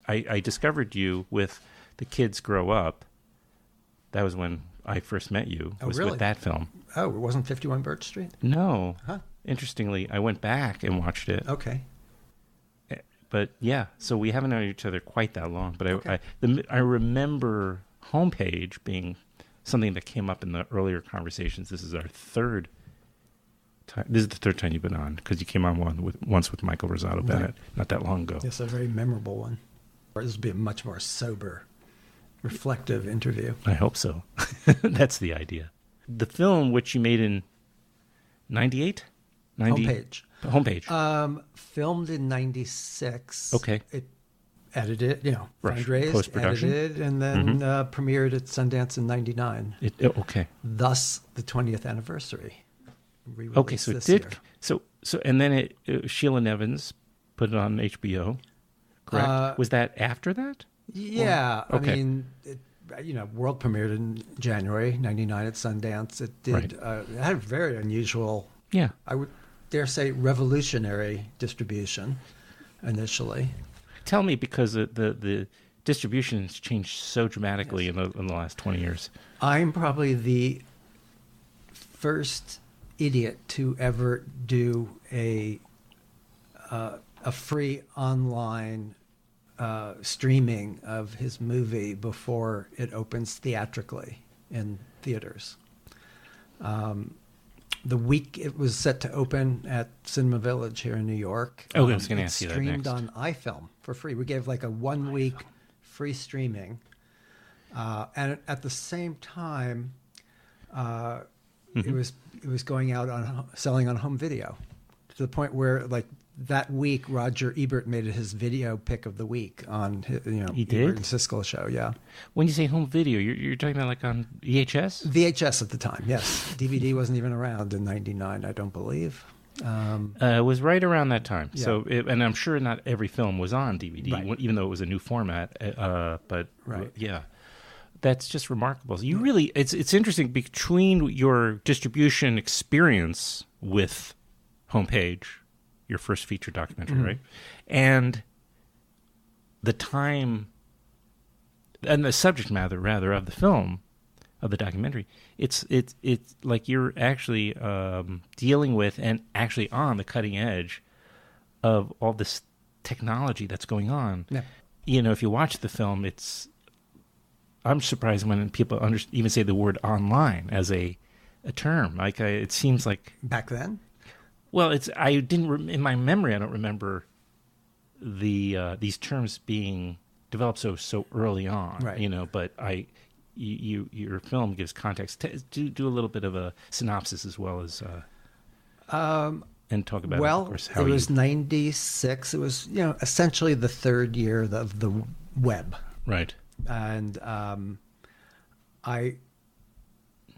I discovered you with The Kids Grow Up. That was when I first met you. Was really? With that film. Oh, it wasn't 51 Birch Street? No. Huh. Interestingly, I went back and watched it. Okay. But yeah, so we haven't known each other quite that long. But Okay. I remember Homepage being something that came up in the earlier conversations. This is our third time. This is the third time you've been on, because you came on once with Michael Rosado Bennett not that long ago. Yes, a very memorable one. This will be a much more sober, reflective interview. I hope so. That's the idea. The film, which you made in 98? Homepage. Filmed in 96. Okay. It edited, Right. fundraised, Post-production? edited, and then premiered at Sundance in 99. Okay. Thus, the 20th anniversary. Okay, so it did. So and then Sheila Nevins put it on HBO, correct? Was that after that? Yeah. Okay. I mean, world premiered in January 99 at Sundance. It did. Right. It had a very unusual, Yeah. I would dare say, revolutionary distribution initially. Tell me, because the distribution has changed so dramatically in the last 20 years. I'm probably the first idiot to ever do a free online streaming of his movie before it opens theatrically in theaters. The week it was set to open at Cinema Village here in New York. I was going to ask you that streamed next. on iFilm for free. We gave like a 1 week free streaming. And at the same time, it was going out on selling on home video, to the point where like that week Roger Ebert made it his video pick of the week on He did? Ebert and Siskel show. Yeah, When you say home video, you're talking about like on VHS? VHS at the time. Yes, DVD wasn't even around in '99, I don't believe. It was right around that time. Yeah. So, and I'm sure not every film was on DVD, Right. even though it was a new format. But Right. yeah, that's just remarkable. You really, it's interesting between your distribution experience with Homepage, your first feature documentary, right, and the time and the subject matter rather of the film, of the documentary. It's like you're actually dealing with and actually on the cutting edge of all this technology that's going on. Yeah. If you watch the film, I'm surprised when people even say the word online as a term. Like it seems like Back then, well, I didn't in my memory. I don't remember these terms being developed so early on. Right. But your film gives context. Do a little bit of a synopsis as well as and talk about well, of course, it was 96. It was essentially the third year of the web. right. And I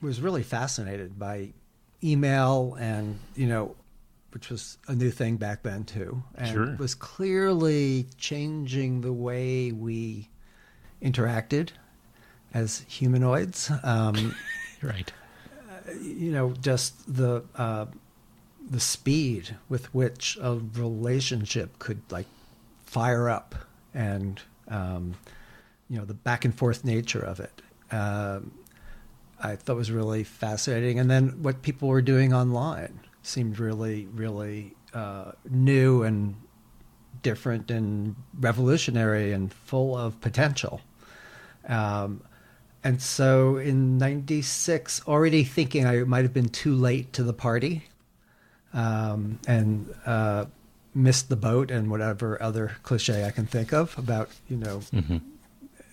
was really fascinated by email and, which was a new thing back then too. And Sure. was clearly changing the way we interacted as humanoids. Right. Just the speed with which a relationship could like fire up, and the back and forth nature of it. I thought was really fascinating. And then what people were doing online seemed really, really new and different and revolutionary and full of potential. And so in 96, already thinking I might have been too late to the party, and missed the boat and whatever other cliche I can think of about,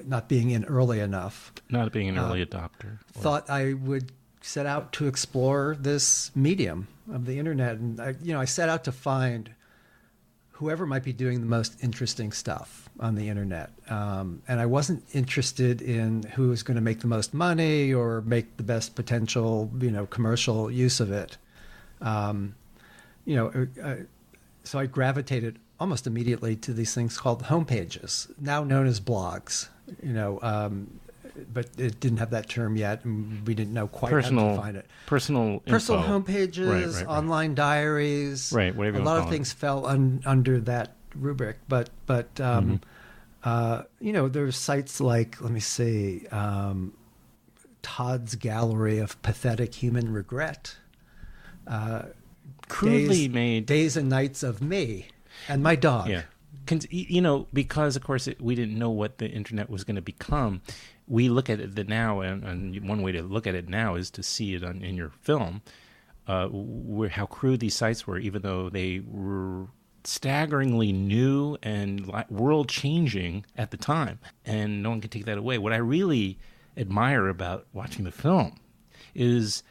not being in early enough. Not being an early adopter. Thought I would set out to explore this medium of the internet. And I set out to find whoever might be doing the most interesting stuff on the internet. And I wasn't interested in who was going to make the most money or make the best potential, commercial use of it. So I gravitated almost immediately to these things called homepages, now known as blogs, but it didn't have that term yet, and we didn't know quite how to define it. Personal homepages, Right. online diaries. Right, whatever you a wanna lot of call it. things fell under that rubric, but There's sites like, let me see, Todd's Gallery of Pathetic Human Regret. Crudely made. Days and Nights of Me and My Dog. Yeah. Because, of course, we didn't know what the internet was going to become. We look at it now, and one way to look at it now is to see it in your film, how crude these sites were, even though they were staggeringly new and world-changing at the time. And no one can take that away. What I really admire about watching the film is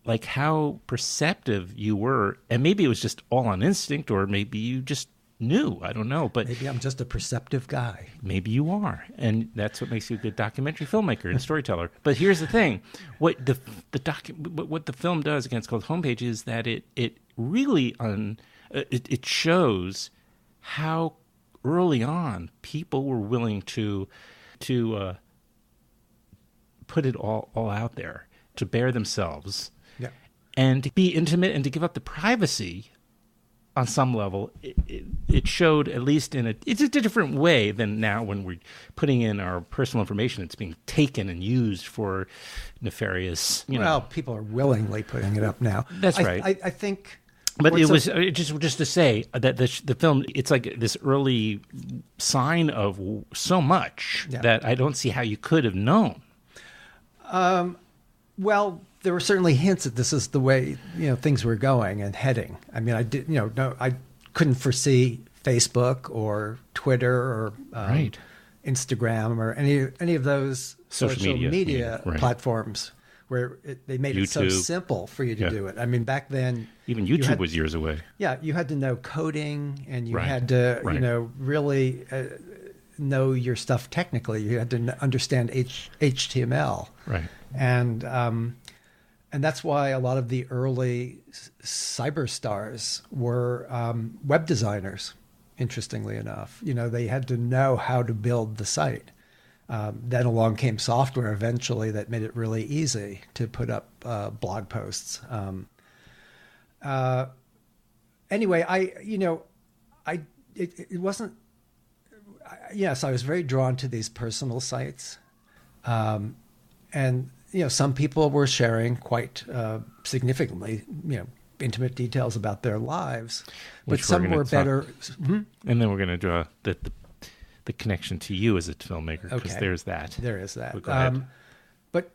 like how perceptive you were, and maybe it was just all on instinct, or maybe you just knew. I don't know, but maybe I'm just a perceptive guy. Maybe you are, and that's what makes you a good documentary filmmaker and storyteller. But here's the thing: what the film does, again, it's called Homepage, is that it really it shows how early on people were willing to put it all out there, to bare themselves, and to be intimate and to give up the privacy. On some level, it showed, at least it's a different way than now when we're putting in our personal information. It's being taken and used for nefarious, Well, people are willingly putting it up now. That's right. I think. But it was just to say that the film, it's like this early sign of so much that I don't see how you could have known. Well, there were certainly hints that this is the way things were going and heading. I mean, I couldn't foresee Facebook or Twitter or Instagram or any of those social media platforms where they made it so simple for you to do it. I mean, back then, even YouTube was years away. Yeah, you had to know coding, and you had to really know your stuff technically. You had to understand HTML, and that's why a lot of the early cyber stars were web designers. Interestingly enough, they had to know how to build the site. Then along came software eventually that made it really easy to put up blog posts. Anyway, it wasn't. Yes, I was very drawn to these personal sites, and some people were sharing quite significantly, intimate details about their lives, but some were better. And then we're going to draw the connection to you as a filmmaker, because there's that. There is that. Well, go ahead. But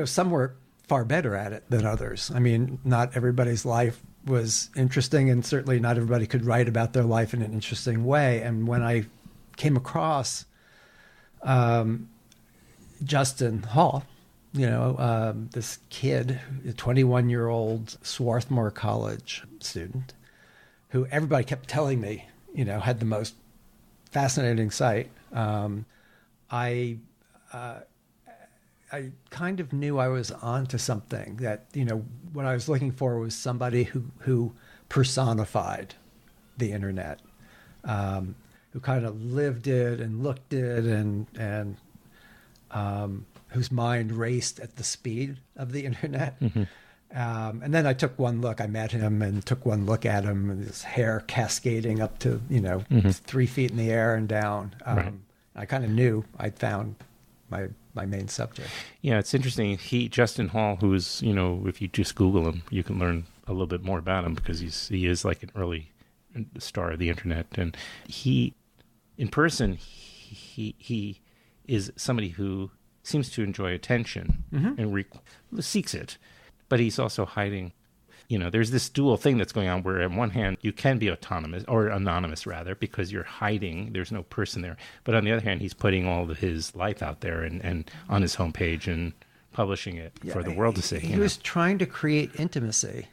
some were far better at it than others. I mean, not everybody's life was interesting, and certainly not everybody could write about their life in an interesting way. And when I came across Justin Hall, this kid, a 21-year-old Swarthmore College student, who everybody kept telling me, had the most fascinating site. I kind of knew I was onto something, that, what I was looking for was somebody who personified the internet, who kind of lived it and looked it, and whose mind raced at the speed of the internet. Mm-hmm. And then I took one look. I met him and took one look at him, and his hair cascading up to 3 feet in the air and down. I kind of knew I'd found my main subject. Yeah, it's interesting. Justin Hall, who is, if you just Google him, you can learn a little bit more about him, because he is like an early star of the internet, and in person he is somebody who seems to enjoy attention and seeks it, but he's also hiding. There's this dual thing that's going on where on one hand you can be autonomous, or anonymous rather, because you're hiding, there's no person there. But on the other hand, he's putting all of his life out there and on his homepage and publishing it for the world to see. He was trying to create intimacy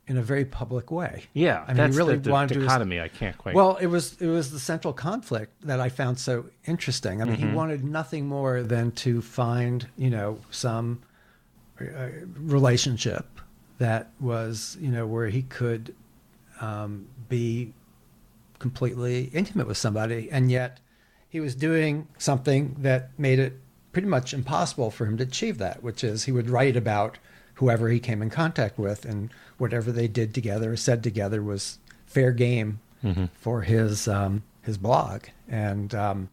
in a very public way. Yeah, I mean, that's he really the wanted dichotomy. I can't quite. Well, it was the central conflict that I found so interesting. I mean, he wanted nothing more than to find, some relationship that was, where he could be completely intimate with somebody, and yet he was doing something that made it pretty much impossible for him to achieve that, which is he would write about whoever he came in contact with, and whatever they did together or said together was fair game for his blog. And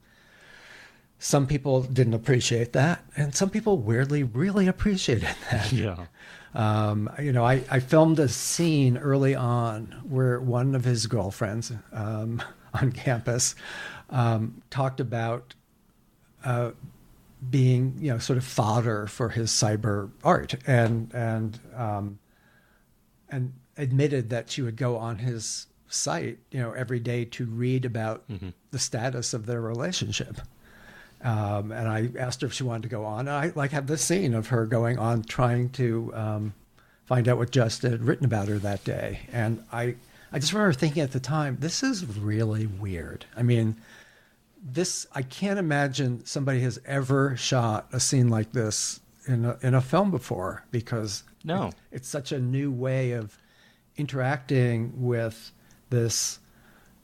some people didn't appreciate that, and some people weirdly really appreciated that. Yeah. I filmed a scene early on where one of his girlfriends on campus talked about being, sort of fodder for his cyber art, and admitted that she would go on his site, every day to read about the status of their relationship. And I asked her if she wanted to go on. I have this scene of her going on trying to find out what Justin had written about her that day. And I just remember thinking at the time, this is really weird. I mean, I can't imagine somebody has ever shot a scene like this in a film before, because No. it's such a new way of interacting with this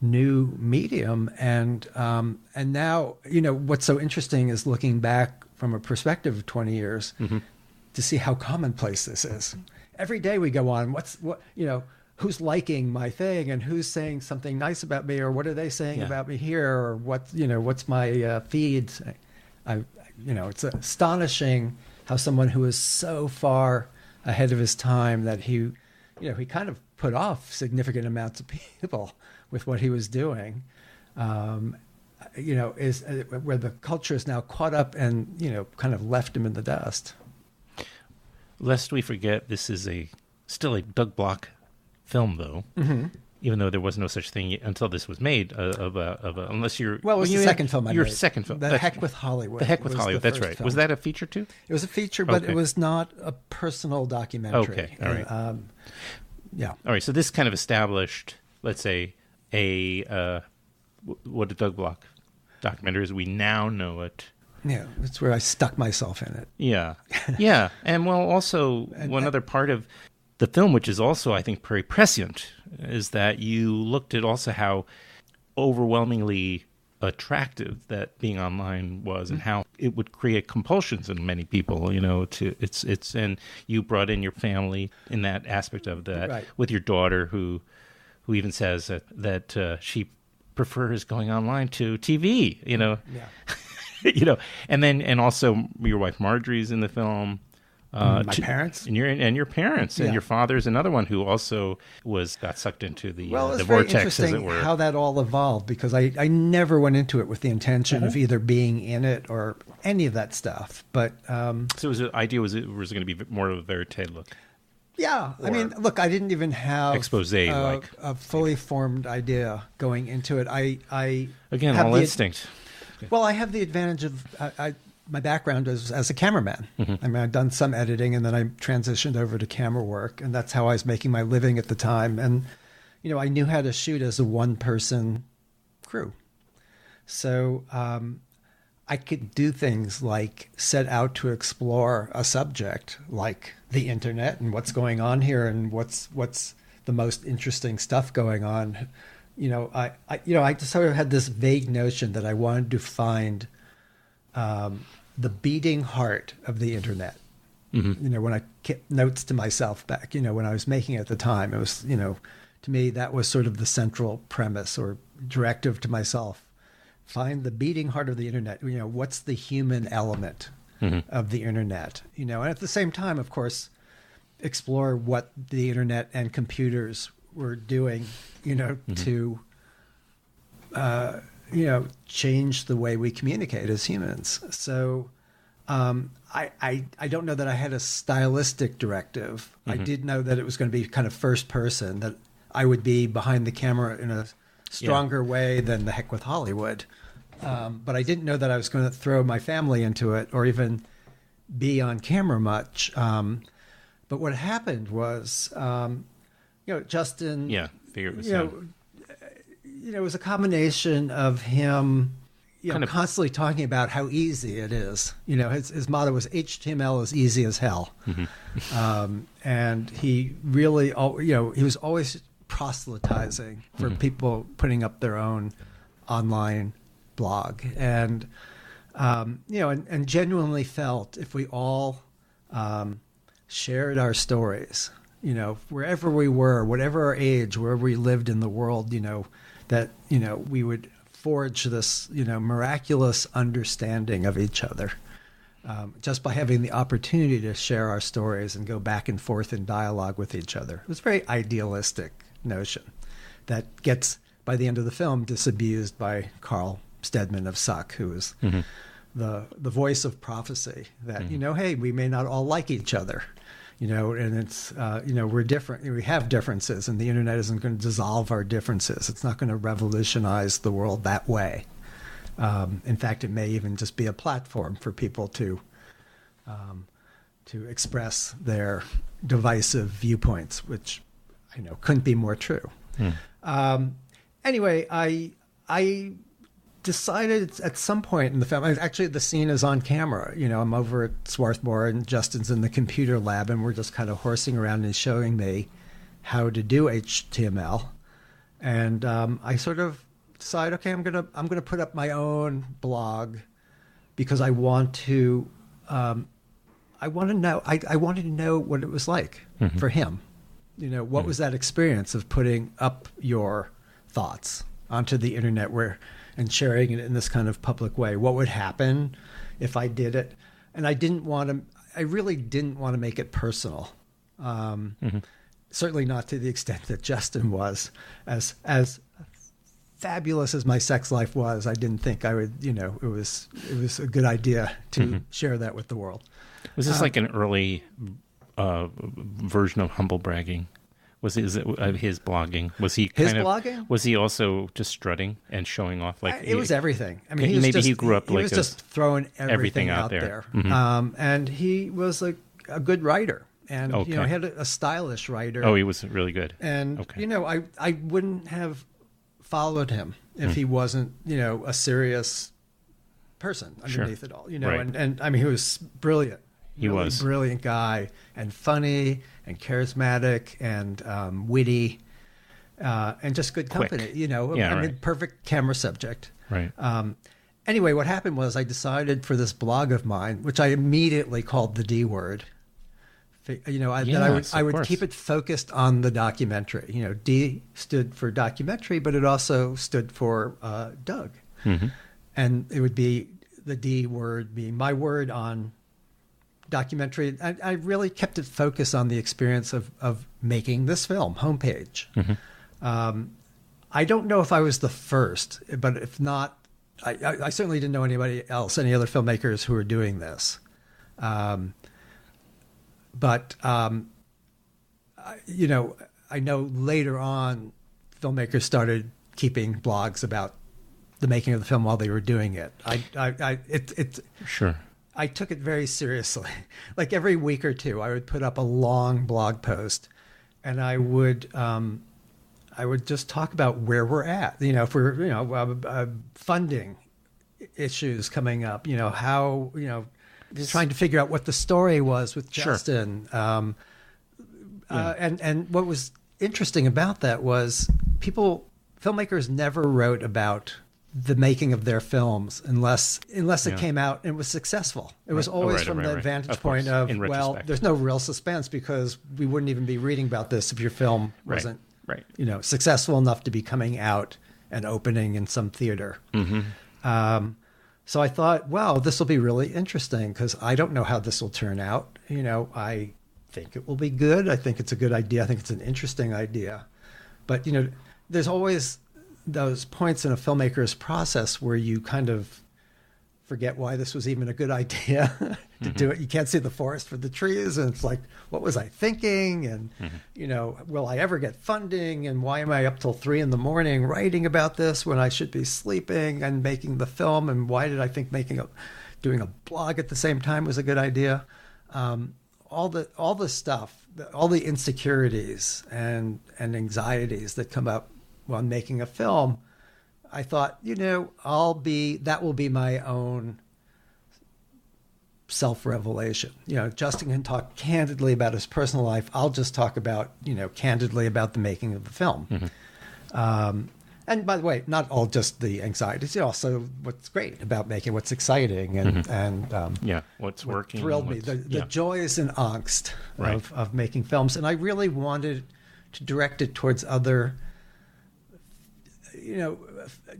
new medium. And now, what's so interesting is looking back from a perspective of 20 years to see how commonplace this is. Every day we go on, who's liking my thing, and who's saying something nice about me, or what are they saying about me here, or what's my feed. It's astonishing how someone who is so far ahead of his time that he kind of put off significant amounts of people with what he was doing, is where the culture is now caught up and, kind of left him in the dust. Lest we forget, this is still a Doug Block film, though, even though there was no such thing until this was made unless you're... Well, it was the second film I made. Your second film. The Heck with Hollywood. The Heck with Hollywood, that's right. Film. Was that a feature, too? It was a feature, but it was not a personal documentary. Okay, all right. Yeah. All right, so this kind of established, let's say, what a Doug Block documentary is. We now know it. Yeah, that's where I stuck myself in it. Yeah, yeah. And also one other part of the film, which is also, I think, very prescient, is that you looked at also how overwhelmingly attractive that being online was, and how it would create compulsions in many people, and you brought in your family in that aspect of that, right, with your daughter who even says that she prefers going online to TV, Yeah. and also your wife Marjorie's in the film. My parents and your parents, and your father's another one who also got sucked into the vortex, as it were. How that all evolved, because I never went into it with the intention of either being in it or any of that stuff. But so the idea was it was going to be more of a verite look. Yeah, I mean, look, I didn't even have a fully formed idea going into it. I again, all instinct. Well, I have the advantage of my background is as a cameraman. I mean, I'd done some editing, and then I transitioned over to camera work, and that's how I was making my living at the time. And I knew how to shoot as a one-person crew, so I could do things like set out to explore a subject like the internet and what's going on here and what's the most interesting stuff going on. I just sort of had this vague notion that I wanted to find the beating heart of the internet. When I kept notes to myself back, when I was making it at the time, it was, to me, that was sort of the central premise or directive to myself. Find the beating heart of the internet. What's the human element of the internet? And at the same time, of course, explore what the internet and computers were doing, to, change the way we communicate as humans. So I don't know that I had a stylistic directive. I did know that it was going to be kind of first person, that I would be behind the camera in a stronger way than the Heck with Hollywood. But I didn't know that I was going to throw my family into it or even be on camera much. But what happened was, Justin, figure it was it was a combination of him, constantly talking about how easy it is. His motto was HTML is easy as hell. And he really, he was always proselytizing for people putting up their own online blog, and and genuinely felt if we all shared our stories, wherever we were, whatever our age, wherever we lived in the world, that we would forge this, miraculous understanding of each other. Just by having the opportunity to share our stories and go back and forth in dialogue with each other. It was a very idealistic notion that gets, by the end of the film, disabused by Carl Steadman of Suck, who is the voice of prophecy, that, hey, we may not all like each other, and it's, we're different. We have differences, and the internet isn't going to dissolve our differences. It's not going to revolutionize the world that way. In fact, it may even just be a platform for people to express their divisive viewpoints, which couldn't be more true. Anyway, I decided at some point in the film, actually the scene is on camera. I'm over at Swarthmore and Justin's in the computer lab, and we're just kind of horsing around and he's showing me how to do HTML, and I sort of decide, okay, I'm gonna put up my own blog because I want to know I wanted to know what it was like for him. What was that experience of putting up your thoughts onto the internet and sharing it in this kind of public way? What would happen if I did it? And I really didn't want to make it personal. Certainly not to the extent that Justin was. As fabulous as my sex life was, I didn't think I would, it was a good idea to share that with the world. Was this like an early version of humble bragging? Was his blogging? Was he blogging? Was he also just strutting and showing off? Like it was everything. I mean, he grew up he was just throwing everything out there. And he was a good writer, and he had a stylish writer. Oh, he was really good. And I wouldn't have followed him if he wasn't a serious person underneath it all. Right. And I mean, he was brilliant. He was a brilliant guy, and funny and charismatic and witty, and just good company. Quick. Perfect camera subject. Right. Anyway, what happened was I decided for this blog of mine, which I immediately called the D word. I would keep it focused on the documentary. D stood for documentary, but it also stood for Doug, and it would be the D word being my word on documentary. I really kept it focused on the experience of making this film, Homepage. I don't know if I was the first, but if not, I certainly didn't know anybody else, any other filmmakers who were doing this. But I know later on filmmakers started keeping blogs about the making of the film while they were doing it. Sure. I took it very seriously. Like every week or two, I would put up a long blog post, and I would just talk about where we're at. If we're funding issues coming up. How just trying to figure out what the story was with Justin. Sure. And what was interesting about that was filmmakers never wrote about the making of their films unless it came out and was successful. It was always from the vantage point of, well, there's no real suspense because we wouldn't even be reading about this if your film wasn't successful enough to be coming out and opening in some theater. So I thought, wow, this will be really interesting because I don't know how this will turn out. I think it will be good. I think it's a good idea. I think it's an interesting idea. But, there's always those points in a filmmaker's process where you kind of forget why this was even a good idea to do it. You can't see the forest for the trees. And it's like, what was I thinking? And, will I ever get funding? And why am I up till 3 a.m. writing about this when I should be sleeping and making the film? And why did I think doing a blog at the same time was a good idea? All the stuff, all the insecurities and anxieties that come up while making a film, I thought, that will be my own self-revelation. Justin can talk candidly about his personal life. I'll just talk about, candidly about the making of the film. And by the way, not all just the anxieties, also what's great about making, what's exciting and what's working. Thrilled me, the joys and angst of making films. And I really wanted to direct it towards other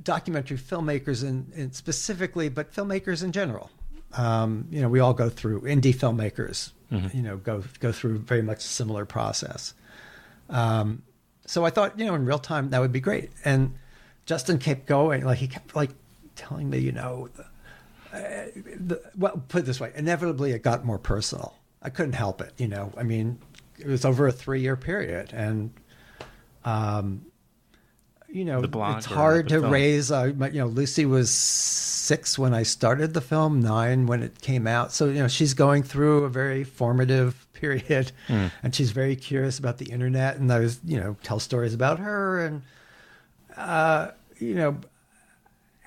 documentary filmmakers in specifically, but filmmakers in general. We all go through indie filmmakers. Go through very much a similar process. So I thought, in real time that would be great. And Justin kept going. Like he kept telling me, well, put it this way, inevitably it got more personal. I couldn't help it. I mean, it was over a 3-year period, and the blog it's hard to raise. Lucy was 6 when I started the film, 9 when it came out. So she's going through a very formative period, and she's very curious about the internet. And I was tell stories about her, and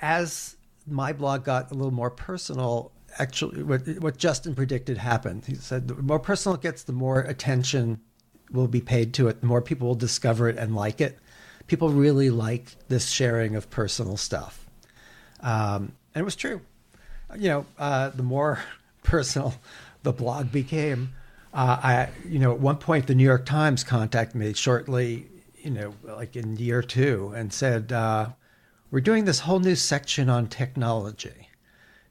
as my blog got a little more personal. Actually, what Justin predicted happened. He said the more personal it gets, the more attention will be paid to it, the more people will discover it and like it. People really like this sharing of personal stuff. And it was true. The more personal the blog became, at one point the New York Times contacted me shortly, like in year 2, and said, we're doing this whole new section on technology.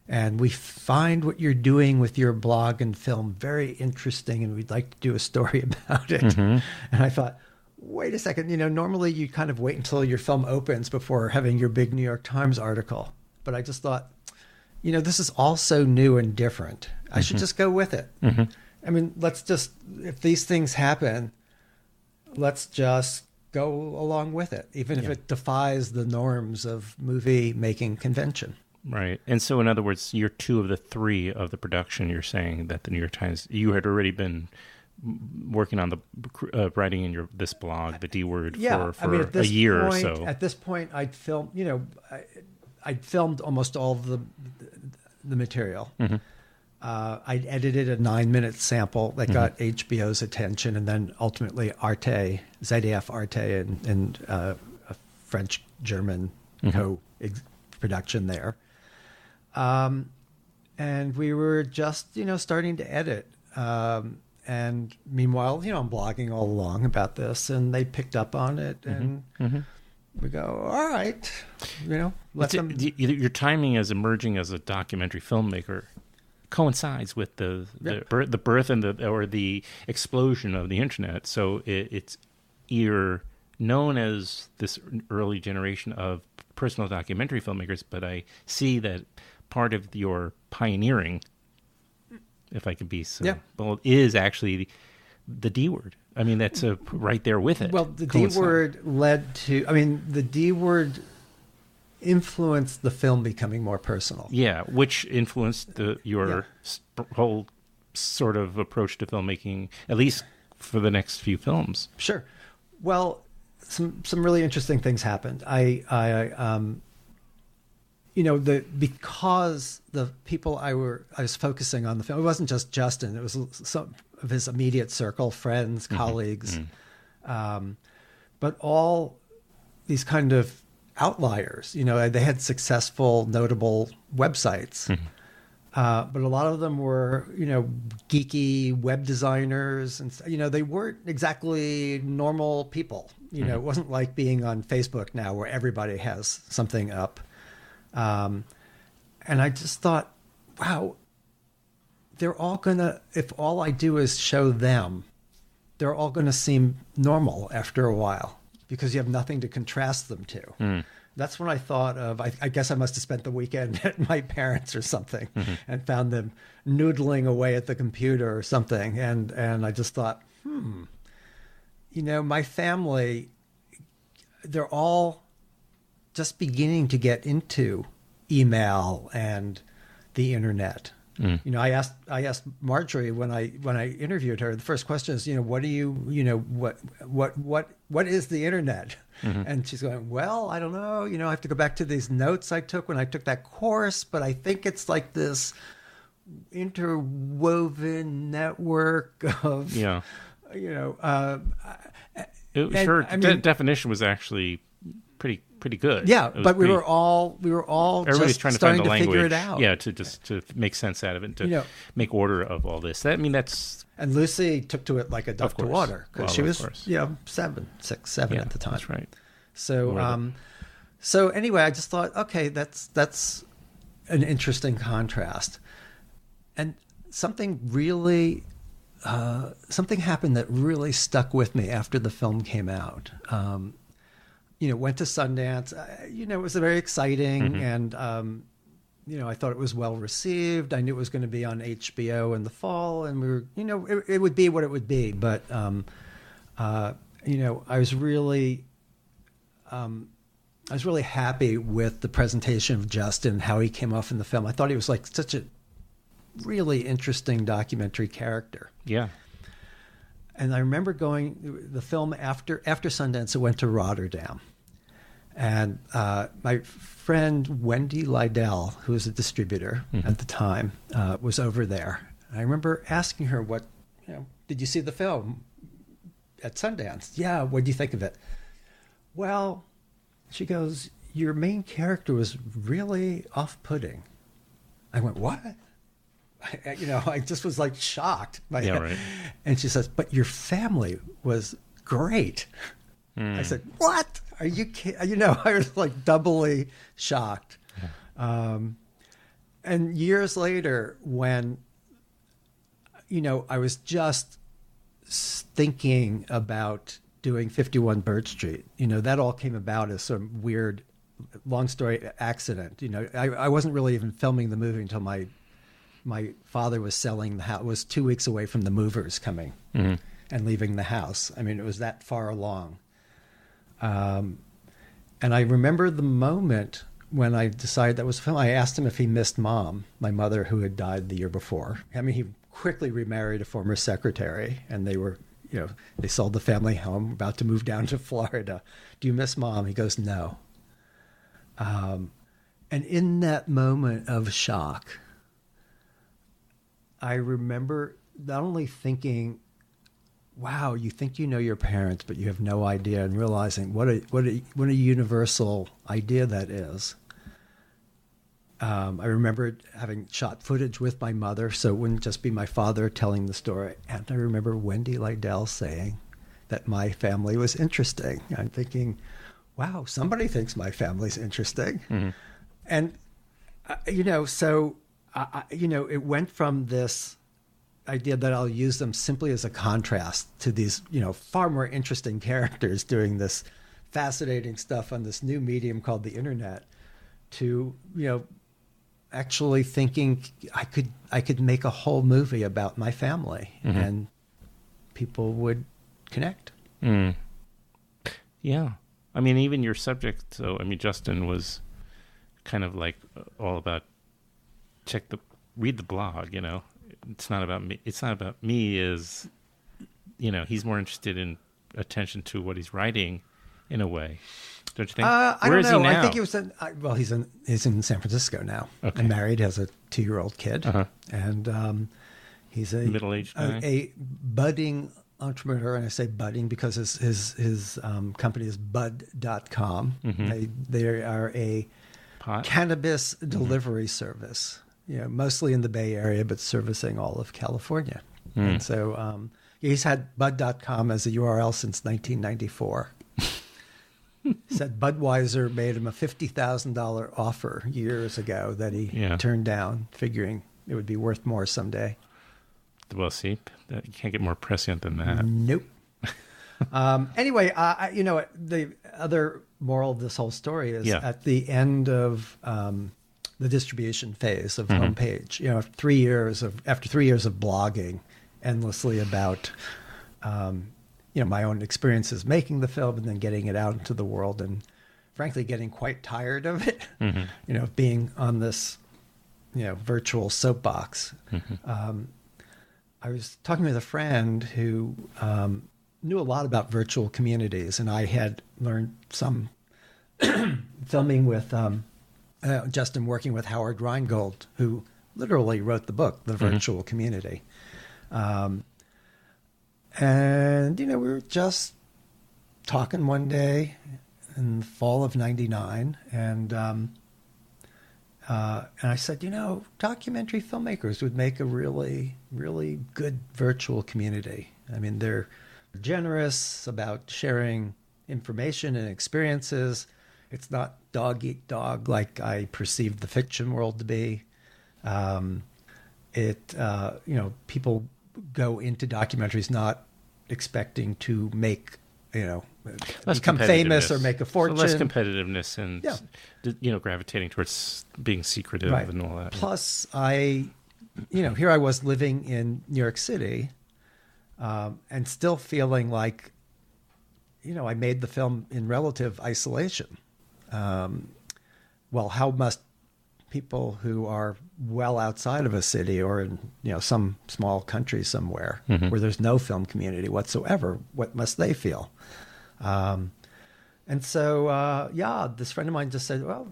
And we find what you're doing with your blog and film very interesting, and we'd like to do a story about it. Mm-hmm. And I thought, wait a second, normally you kind of wait until your film opens before having your big New York Times article. But I just thought, this is all so new and different. I should just go with it. Mm-hmm. I mean, if these things happen, let's just go along with it, even if it defies the norms of movie making convention. Right. And so, in other words, you're 2 of the 3 of the production. You're saying that the New York Times, you had already been working on the writing in this blog, the D word, for a year or so. At this point, I'd filmed, I'd filmed almost all of the material. Mm-hmm. I'd edited a 9-minute sample that got HBO's attention, and then ultimately Arte, ZDF Arte, and a French-German co-production there. And we were just, starting to edit. And meanwhile, I'm blogging all along about this, and they picked up on it, and we go, all right, let them. Your timing as emerging as a documentary filmmaker coincides with the birth and the explosion of the internet. So it's you're known as this early generation of personal documentary filmmakers, but I see that part of your pioneering, if I could be so bold, is actually the D word. I mean, that's right there with it. Well, the D word the D word influenced the film becoming more personal. Yeah, which influenced your whole sort of approach to filmmaking, at least for the next few films. Sure. Well, some really interesting things happened. Because the people I was focusing on the film, it wasn't just Justin, it was some of his immediate circle, friends, colleagues, but all these kind of outliers. They had successful, notable websites, but a lot of them were, geeky web designers, and they weren't exactly normal people. It wasn't like being on Facebook now, where everybody has something up. And I just thought, wow, they're all if all I do is show them, they're all going to seem normal after a while, because you have nothing to contrast them to. That's when I thought of, I guess I must have spent the weekend at my parents' or something, and found them noodling away at the computer or something. And I just thought, my family, they're all just beginning to get into email and the internet. I asked Marjorie when I interviewed her, the first question is, what do you, what is the internet? And she's going, well, I don't know. I have to go back to these notes I took when I took that course, but I think it's like this interwoven network of, her definition was actually pretty good. Yeah, but we were all everybody's just trying to find the language, figure it out. Yeah, to make sense out of it, and to make order of all this. That's. And Lucy took to it like a duck to water, because she was 6, 7 at the time. That's right. So So anyway, I just thought, okay, that's an interesting contrast. And something happened that really stuck with me after the film came out. Went to Sundance. It was very exciting, and I thought it was well received. I knew it was going to be on HBO in the fall, and we were, it would be what it would be. But I was really happy with the presentation of Justin, how he came off in the film. I thought he was like such a really interesting documentary character. Yeah. And I remember the film after Sundance, it went to Rotterdam. And my friend Wendy Lydell, who was a distributor at the time, was over there. And I remember asking her, did you see the film at Sundance? Yeah, what do you think of it? Well, she goes, your main character was really off-putting. I went, what? I just was like shocked. Yeah, right. And she says, but your family was great. I said, what? Are you kidding? I was like doubly shocked. Yeah. And years later, when, I was just thinking about doing 51 Bird Street, that all came about as some weird, long story accident. I wasn't really even filming the movie until my father was selling the house. Was 2 weeks away from the movers coming and leaving the house. I mean, it was that far along. And I remember the moment when I decided that was a film. I asked him if he missed Mom, my mother, who had died the year before. I mean, he quickly remarried a former secretary, and they were, they sold the family home, about to move down to Florida. Do you miss Mom? He goes, no. And in that moment of shock, I remember not only thinking, wow, you think you know your parents, but you have no idea, and realizing what a universal idea that is. I remember having shot footage with my mother, so it wouldn't just be my father telling the story. And I remember Wendy Lydell saying that my family was interesting. I'm thinking, wow, somebody thinks my family's interesting. And, so, it went from this idea that I'll use them simply as a contrast to these, far more interesting characters doing this fascinating stuff on this new medium called the internet, to, actually thinking I could make a whole movie about my family and people would connect. Yeah. I mean, even your subject. So, I mean, Justin was kind of like all about read the blog, It's not about me. It's not about me is, he's more interested in attention to what he's writing in a way. Don't you think? I Where don't is know. he now? I think he was he's in San Francisco now. Okay. And married, has a 2-year-old kid. And he's a middle-aged guy. A budding entrepreneur, and I say budding because his company is bud.com. They are a cannabis delivery service. Mostly in the Bay Area, but servicing all of California. And so he's had bud.com as a URL since 1994. Said Budweiser made him a $50,000 offer years ago that he turned down, figuring it would be worth more someday. Well, see, you can't get more prescient than that. Nope. Anyway, the other moral of this whole story is at the end of the distribution phase of Homepage. After 3 years of blogging endlessly about my own experiences making the film and then getting it out into the world, and frankly getting quite tired of it. Being on this virtual soapbox. I was talking with a friend who knew a lot about virtual communities, and I had learned some filming with Justin, working with Howard Rheingold, who literally wrote the book, The Virtual Community. And, we were just talking one day in the fall of 99, and I said, documentary filmmakers would make a really, really good virtual community. I mean, they're generous about sharing information and experiences, It's not dog eat dog like I perceived the fiction world to be. People go into documentaries not expecting to make, less become famous or competitiveness. make a fortune. So less competitiveness and, Yeah. gravitating towards being secretive Right. and all that. Plus, here I was living in New York City, and still feeling like, I made the film in relative isolation. Well, how must people who are well outside of a city or in, some small country somewhere where there's no film community whatsoever, what must they feel? And so, this friend of mine just said, well,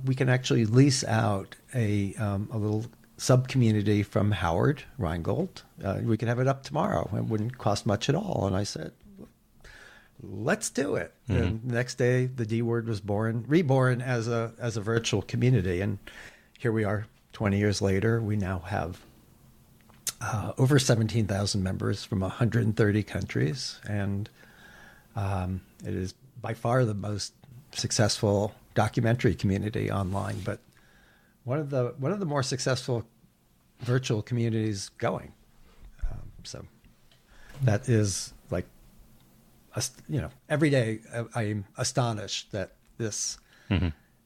we can actually lease out a little sub-community from Howard Rheingold. We could have it up tomorrow. It wouldn't cost much at all. And I said, let's do it. And the next day, the D Word was reborn as a virtual community. And here we are 20 years later. We now have over 17,000 members from 130 countries. And it is by far the most successful documentary community online, but one of the more successful virtual communities going. So that is like, every day I'm astonished that this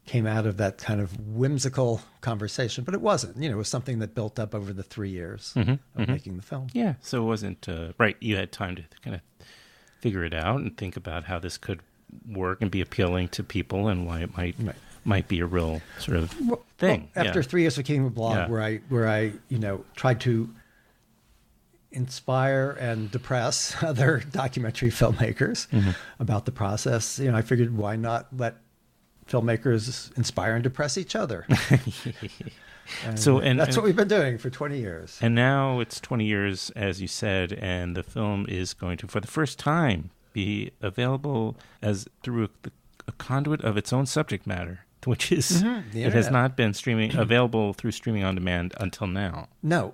came out of that kind of whimsical conversation, but it wasn't. It was something that built up over the 3 years of making the film. Yeah, so it wasn't right. You had time to kind of figure it out and think about how this could work and be appealing to people and why it might be a real sort of thing. Well, after 3 years, I became a blog where I tried to inspire and depress other documentary filmmakers about the process. I figured, why not let filmmakers inspire and depress each other? And that's what we've been doing for 20 years. And now it's 20 years, as you said, and the film is going to, for the first time, be available as through a conduit of its own subject matter, which is it has not been available through streaming on demand until now. No.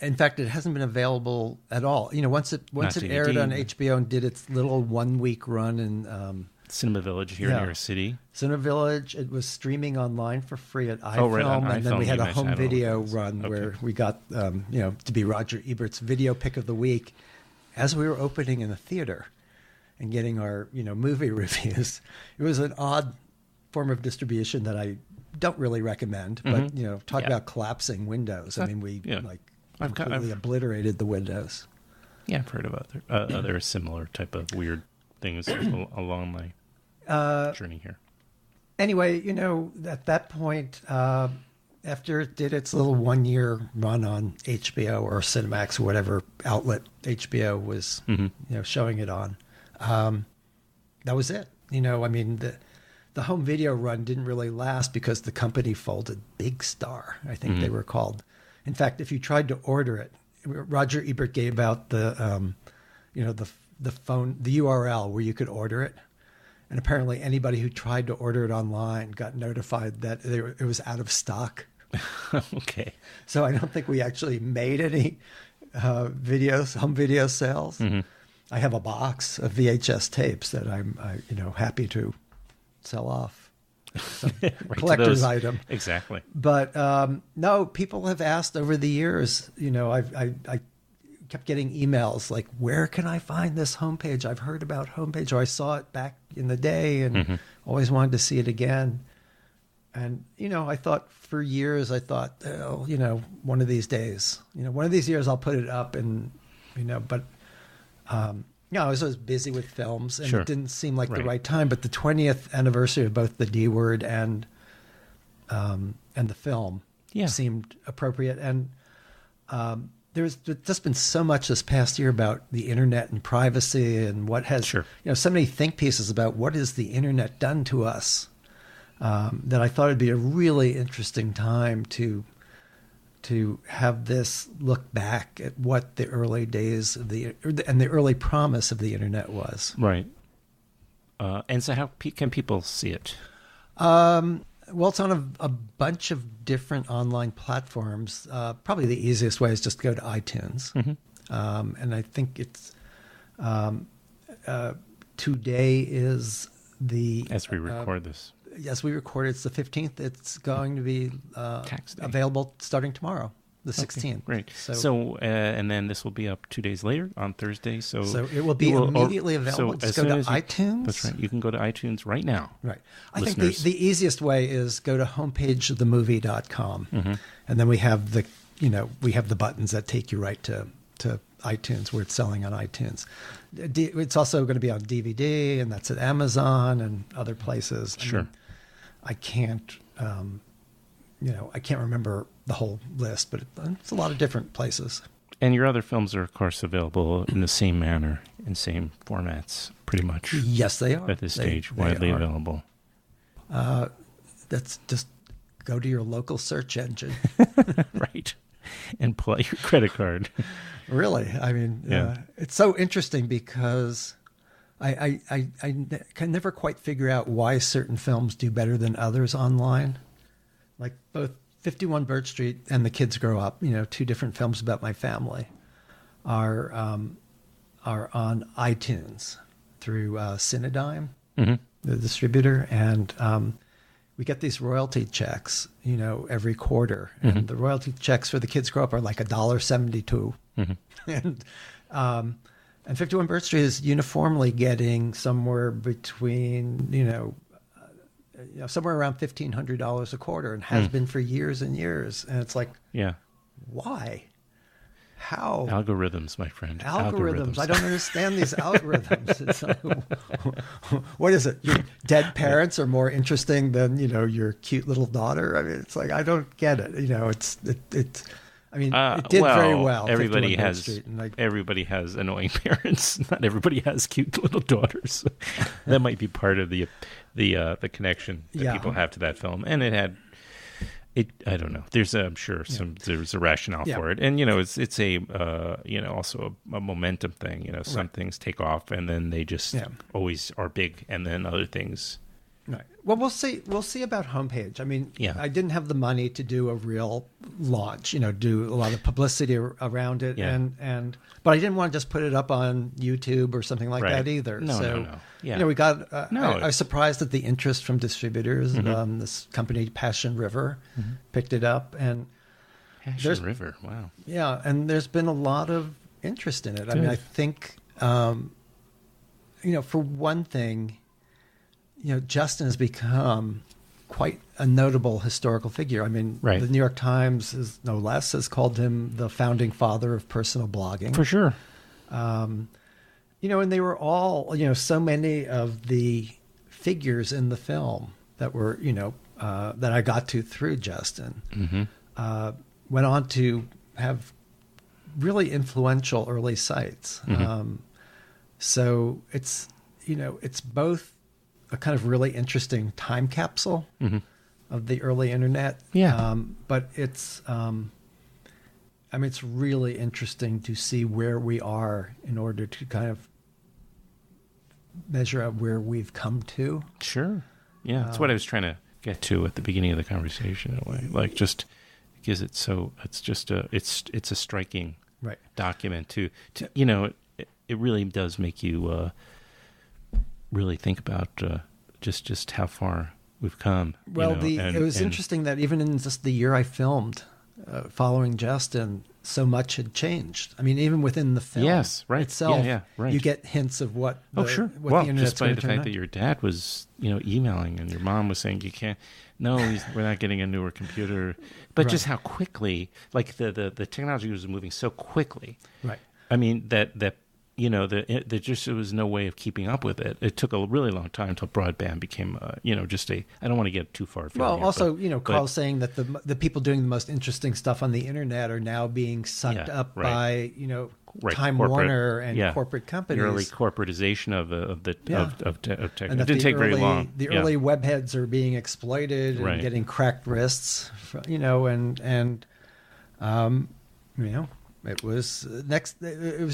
In fact, it hasn't been available at all. Once it aired on HBO and did its little 1 week run in Cinema Village here in New York City. Cinema Village, it was streaming online for free at iFilm, and then we had a home video run where we got to be Roger Ebert's video pick of the week as we were opening in the theater and getting our movie reviews. It was an odd form of distribution that I don't really recommend, but talk about collapsing windows. I mean, we completely obliterated the windows. Yeah, I've heard of other similar type of weird things along my journey here. Anyway, at that point, after it did its little 1 year run on HBO or Cinemax or whatever outlet HBO was, showing it on, that was it. The home video run didn't really last because the company folded. Big Star, I think they were called. In fact, if you tried to order it, Roger Ebert gave out the phone, the URL where you could order it. And apparently anybody who tried to order it online got notified that it was out of stock. Okay. So I don't think we actually made any home video sales. I have a box of VHS tapes that I'm happy to sell off. Right, collector's item. Exactly. But no, people have asked over the years, I kept getting emails like, where can I find this homepage? I've heard about homepage, or I saw it back in the day and always wanted to see it again. And, I thought for years, one of these days, one of these years I'll put it up and, but, I was always busy with films and it didn't seem like the right time, but the 20th anniversary of both the D Word and the film seemed appropriate. And, there's just been so much this past year about the internet and privacy and what has, so many think pieces about what has the internet done to us, that I thought it'd be a really interesting time to have this look back at what the early days of the early promise of the internet was. Right. And so how can people see it? Well, it's on a bunch of different online platforms. Probably the easiest way is just to go to iTunes. And I think it's today is As we record this. Yes, we recorded. It's the 15th. It's going to be Tax day. available starting tomorrow, the 16th. Great. So and then this will be up 2 days later on Thursday. So it will be immediately available. So just go to iTunes. That's right. You can go to iTunes right now. Right. I think the easiest way is go to homepageofthemovie.com, and then we have the buttons that take you right to iTunes, where it's selling on iTunes. It's also going to be on DVD, and that's at Amazon and other places. Sure. I can't remember the whole list, but it's a lot of different places. And your other films are, of course, available in the same manner, in same formats, pretty much. Yes, they are. At this stage, widely available. That's just go to your local search engine. Right. And pull out your credit card. Really? I mean, it's so interesting because I can never quite figure out why certain films do better than others online. Like both 51 Birch Street and The Kids Grow Up, two different films about my family, are on iTunes through Cinedigm, the distributor, and we get these royalty checks, every quarter, and the royalty checks for The Kids Grow Up are like $1.72, and 51 Birch Street is uniformly getting somewhere between somewhere around $1,500 a quarter, and has been for years and years, and it's like, why? How? Algorithms, my friend. Algorithms. I don't understand these algorithms. It's like, what is it? Your dead parents are more interesting than, your cute little daughter. I mean, it's like, I don't get it. It did very well. Everybody has annoying parents. Not everybody has cute little daughters. That might be part of the connection that people have to that film. And it had, I don't know. There's I'm sure there's a rationale for it, and it's a also a momentum thing. Some things take off, and then they just always are big, and then other things. Right. Well, we'll see. We'll see about Homepage. I mean, I didn't have the money to do a real launch. Do a lot of publicity around it, but I didn't want to just put it up on YouTube or something like that either. No. Yeah. We got. I was surprised at the interest from distributors. This company, Passion River, picked it up, and Passion River. Wow. Yeah, and there's been a lot of interest in it. Good. I mean, I think, for one thing, Justin has become quite a notable historical figure. I mean, the New York Times, has called him the founding father of personal blogging. For sure. And they were all, so many of the figures in the film that were, that I got to through Justin, went on to have really influential early sites. So it's, it's both a kind of really interesting time capsule of the early internet. But it's, it's really interesting to see where we are in order to kind of measure out where we've come to. Sure. Yeah. That's what I was trying to get to at the beginning of the conversation in a way. Like, just because it's a striking document to it really does make you, really think about just how far we've come. Well, it was interesting that even in just the year I filmed, following Justin, so much had changed. I mean, even within the film itself, you get hints of what the internet's just by going the to fact turn that your dad was, emailing, and your mom was saying, you can't, we're not getting a newer computer. But just how quickly, like the technology was moving so quickly. Right. I mean, that there just was no way of keeping up with it. It took a really long time until broadband became, just I don't want to get too far. Carl's saying that the people doing the most interesting stuff on the internet are now being sucked up by, Time Warner and corporate companies. The early corporatization of tech. And it didn't take very long. The early webheads are being exploited and getting cracked wrists, It was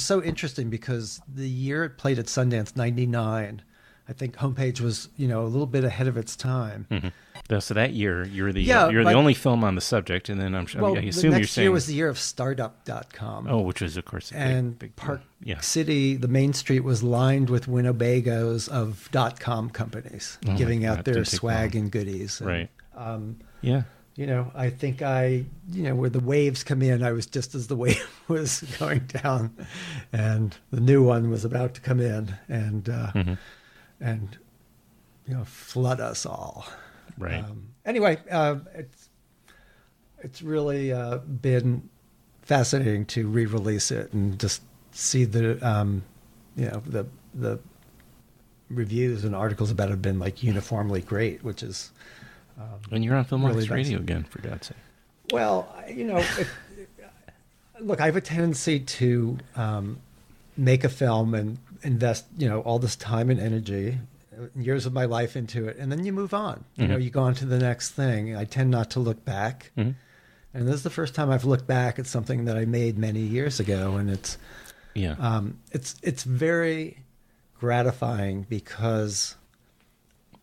so interesting because the year it played at Sundance, 1999, I think homepage was, a little bit ahead of its time. So that year, you're the but- only film on the subject, and then I assume the you're next saying year was the year of startup.com. oh, which is of course a and big Park yeah. City, the main street was lined with Winnebagos of .com companies giving out their swag and goodies. And, Right. I think where the waves come in, I was just as the wave was going down, and the new one was about to come in and flood us all. Right. Anyway, it's really been fascinating to re-release it and just see the reviews and articles about it have been like uniformly great, which is. And you're on Filmwax really Radio again, for God's sake. Well, look, I have a tendency to make a film and invest, all this time and energy, years of my life into it, and then you move on. You go on to the next thing. I tend not to look back. And this is the first time I've looked back at something that I made many years ago, and it's very gratifying because,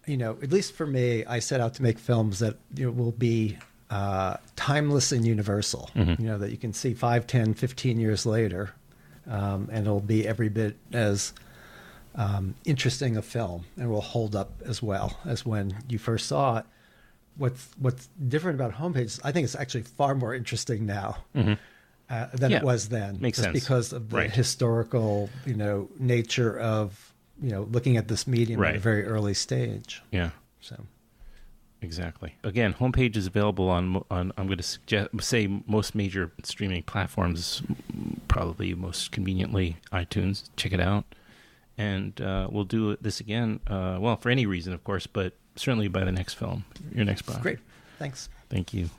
at least for me, I set out to make films that will be timeless and universal, that you can see 5, 10, 15 years later, and it'll be every bit as interesting a film and will hold up as well as when you first saw it. What's different about Homepage, I think it's actually far more interesting now than it was then. Makes sense. Because of the historical, nature of, looking at this medium at a very early stage. Yeah. So. Exactly. Again, Homepage is available on I'm going to say most major streaming platforms, probably most conveniently iTunes. Check it out. And we'll do this again, for any reason, of course, but certainly by the next film, your next project. Great. Thanks. Thank you.